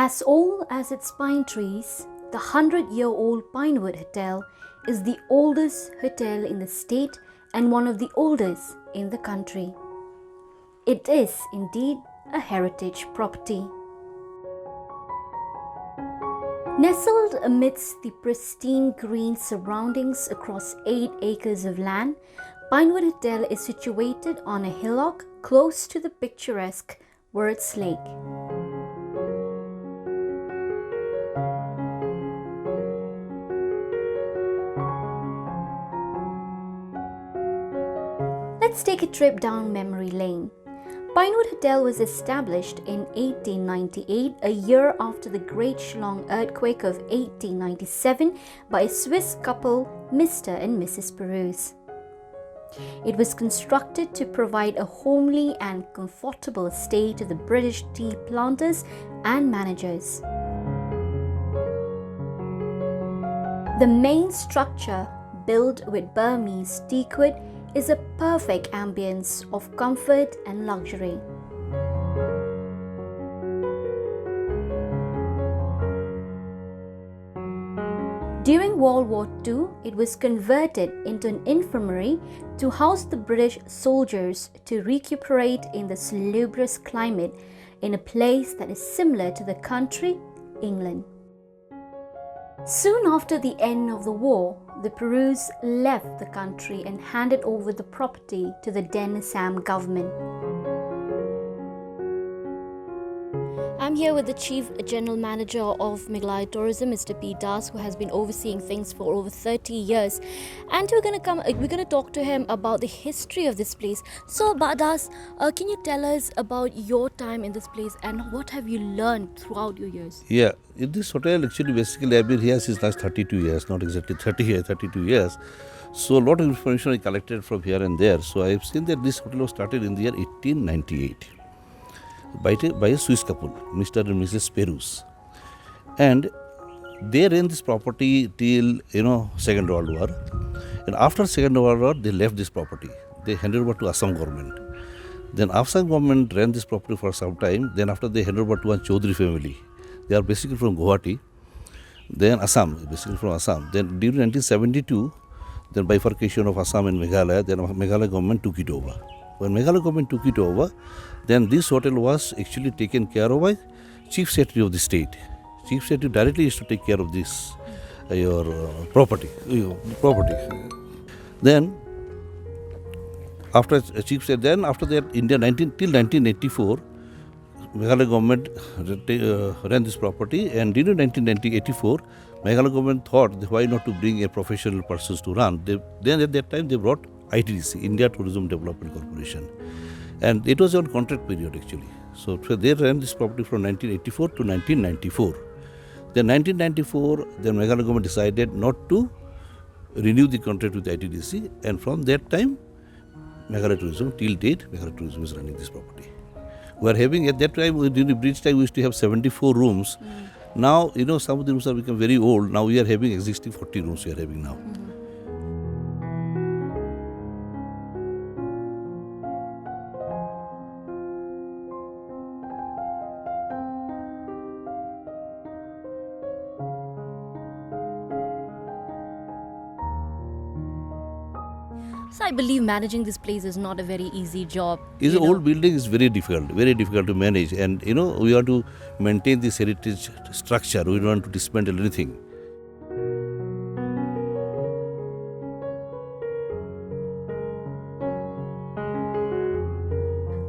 As old as its pine trees, the 100-year-old Pinewood Hotel is the oldest hotel in the state and one of the oldest in the country. It is indeed a heritage property. Nestled amidst the pristine green surroundings across 8 acres of land, Pinewood Hotel is situated on a hillock close to the picturesque Words Lake. Let's take a trip down memory lane. Pinewood Hotel was established in 1898, a year after the Great Shillong earthquake of 1897 by a Swiss couple, Mr. and Mrs. Perouse. It was constructed to provide a homely and comfortable stay to the British tea planters and managers. The main structure, built with Burmese teakwood, is a perfect ambience of comfort and luxury. During World War II, it was converted into an infirmary to house the British soldiers to recuperate in the salubrious climate in a place that is similar to the country, England. Soon after the end of the war, the Perouse left the country and handed over the property to the then Assam government. I'm here with the Chief General Manager of Meghalaya Tourism, Mr. P. Das, who has been overseeing things for over 30 years. And we're going to talk to him about the history of this place. So, Das, can you tell us about your time in this place and what have you learned throughout your years? Yeah, in this hotel, actually, basically, I've been here since last 32 years, not exactly 30 years, 32 years. So, a lot of information I collected from here and there. So, I've seen that this hotel was started in the year 1898. By a Swiss couple, Mr. and Mrs. Perouse, and they ran this property till Second World War, and after Second World War they left this property. They handed over to Assam government. Then Assam government ran this property for some time. Then after they handed over to one Chaudhary family. They are basically from Guwahati. Then Assam, basically from Assam. Then during 1972, then bifurcation of Assam and Meghalaya. Then Meghalaya government took it over. When Meghalaya government took it over, then this hotel was actually taken care of by Chief Secretary of the state. Chief Secretary directly used to take care of this, your property. Then, after Chief Secretary, then after that, till 1984, Meghalaya government ran this property, and during 1984, Meghalaya government thought that why not to bring a professional persons to run. Then at that time they brought ITDC, India Tourism Development Corporation, and it was on contract period actually. So they ran this property from 1984 to 1994. Then 1994, then Meghalaya government decided not to renew the contract with ITDC, and from that time, Meghalaya Tourism, till date, Meghalaya Tourism is running this property. We are having, at that time, during the bridge time, we used to have 74 rooms. Now, some of the rooms have become very old. Now we are having existing 40 rooms we are having now. So I believe managing this place is not a very easy job. It's an old building is very difficult to manage, and we have to maintain this heritage structure. We don't want to dismantle anything.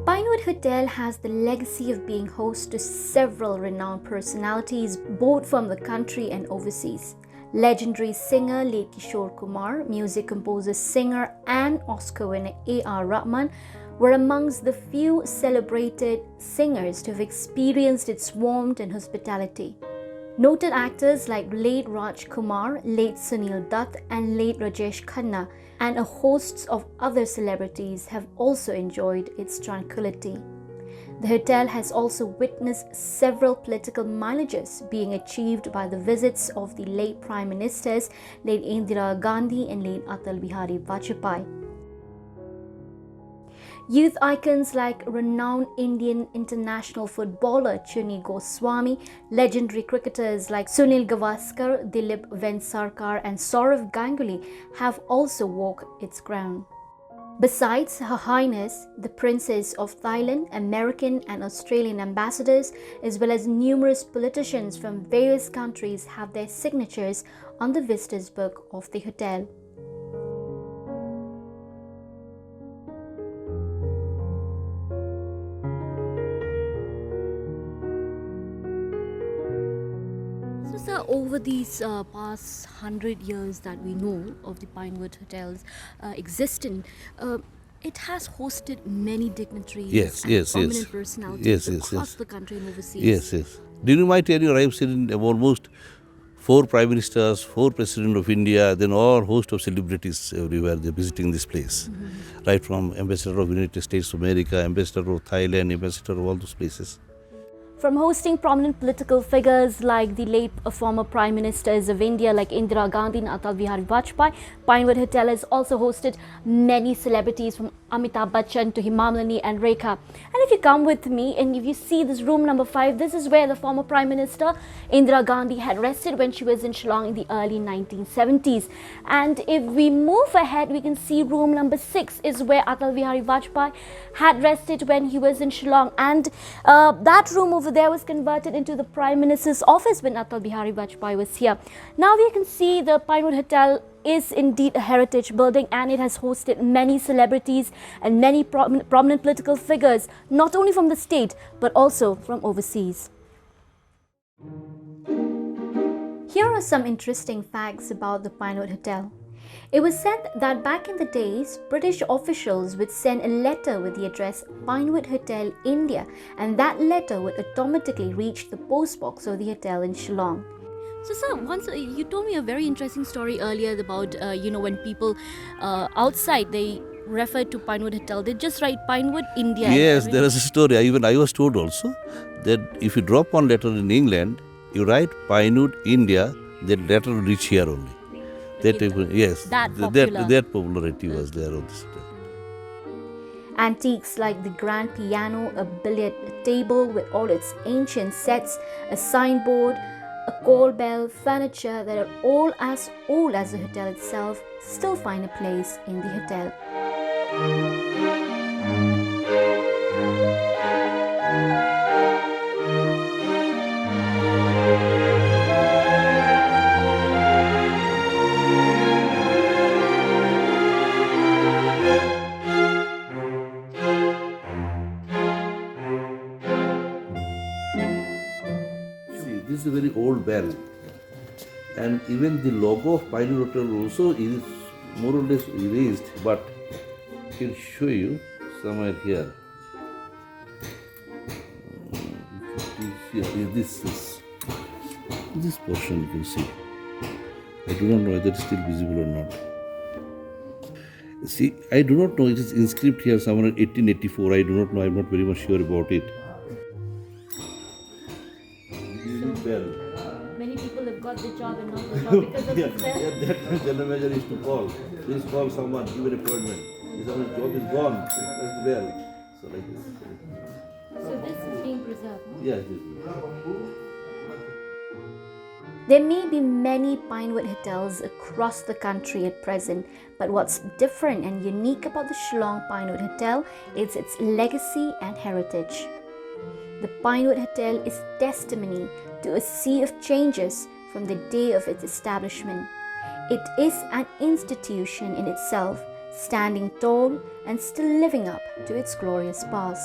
Pinewood Hotel has the legacy of being host to several renowned personalities, both from the country and overseas. Legendary singer late Kishore Kumar, music composer, singer and Oscar winner A.R. Rahman were amongst the few celebrated singers to have experienced its warmth and hospitality. Noted actors like late Raj Kumar, late Sunil Dutt and late Rajesh Khanna and a host of other celebrities have also enjoyed its tranquility. The hotel has also witnessed several political mileages being achieved by the visits of the late Prime Ministers, late Indira Gandhi and late Atal Bihari Vajpayee. Youth icons like renowned Indian international footballer Chuni Goswami, legendary cricketers like Sunil Gavaskar, Dilip Vengsarkar and Saurav Ganguly have also walked its ground. Besides Her Highness, the Princess of Thailand, American and Australian ambassadors, as well as numerous politicians from various countries have their signatures on the visitors book of the hotel. So, sir, over these past 100 years that we know of the Pinewood Hotel's existence, it has hosted many dignitaries and prominent personalities across the country and overseas. Yes. Did you might tell you, I've seen almost 4 prime ministers, 4 presidents of India, then all host of celebrities everywhere. They're visiting this place, right from Ambassador of United States of America, Ambassador of Thailand, Ambassador of all those places. From hosting prominent political figures like the late former Prime Ministers of India like Indira Gandhi and Atal Bihari Vajpayee, Pinewood Hotel has also hosted many celebrities from Amitabh Bachchan to Himamani and Rekha. And if you come with me and if you see this room number 5, this is where the former Prime Minister Indira Gandhi had rested when she was in Shillong in the early 1970s. And if we move ahead, we can see room number 6 is where Atal Bihari Vajpayee had rested when he was in Shillong. And that room over there was converted into the Prime Minister's office when Atal Bihari Vajpayee was here. Now we can see the Pinewood Hotel is indeed a heritage building, and it has hosted many celebrities and many prominent political figures, not only from the state but also from overseas. Here are some interesting facts about the Pinewood Hotel. It was said that back in the days, British officials would send a letter with the address Pinewood Hotel, India, and that letter would automatically reach the post box of the hotel in Shillong. So, sir, once you told me a very interesting story earlier about, when people outside, they refer to Pinewood Hotel, they just write Pinewood, India. Yes, there is a story. Even I was told also that if you drop one letter in England, you write Pinewood, India, that letter will reach here only. That popularity was there on this hotel. Antiques like the grand piano, a billiard table with all its ancient sets, a signboard, a call bell, furniture that are all as old as the hotel itself still find a place in the hotel. This is a very old bell, and even the logo of Pinewood Hotel also is more or less erased, but I can show you somewhere here. This portion you can see. I do not know whether it is still visible or not. See, I do not know. It is inscribed here somewhere in 1884. I do not know. I am not very much sure about it. Many people have got the job and not the job because of this bell. That general manager is to call. Please call someone, give an appointment. If someone's job is gone, press the bell. So like this. So this is being preserved. Yes. There may be many Pinewood hotels across the country at present, but what's different and unique about the Shillong Pinewood Hotel is its legacy and heritage. The Pinewood Hotel is testimony to a sea of changes from the day of its establishment. It is an institution in itself, standing tall and still living up to its glorious past.